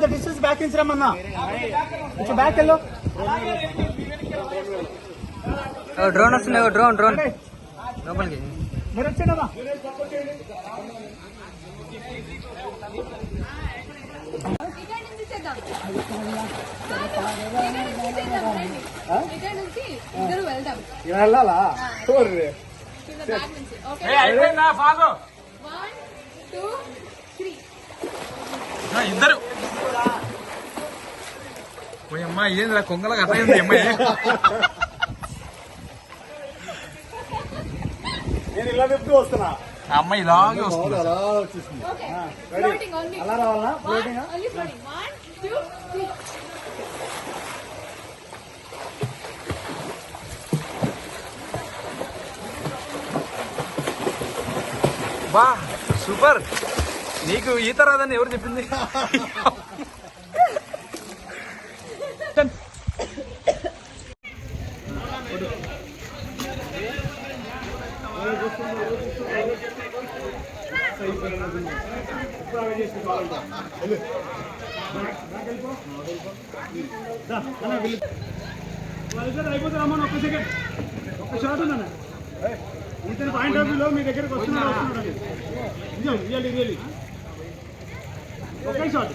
కొంచెం distance back ఇచ్చిరమ్మన్నా, కొంచెం back వెళ్ళు. డ్రోన్ వస్తుంది, డ్రోన్ లోపలికి మీరు వచ్చిండమ్మా. వెళ్ళాలా ఇద్దరు అమ్మా ఏంద్రా కొంగలకు అట్లా ఉంది అమ్మాయి. నేను ఇలా చెప్తూ వస్తున్నా, అమ్మాయి ఇలాగే వస్తుంది. అలా వచ్చేసింది. అలా రావాలా ఫ్లోటింగ్? బా సూపర్. నీకు ఈత రాదని ఎవరు చెప్పింది? అయిపోతారమ్మా, ఒక్క సెకండ్, ఒక్క షాట్ ఉందన్న. ఇతని పాయింట్ ఆఫ్ వ్యూలో మీ దగ్గరకు వస్తున్నాడు. నిజం రియల్లీ ఒకే షాట్.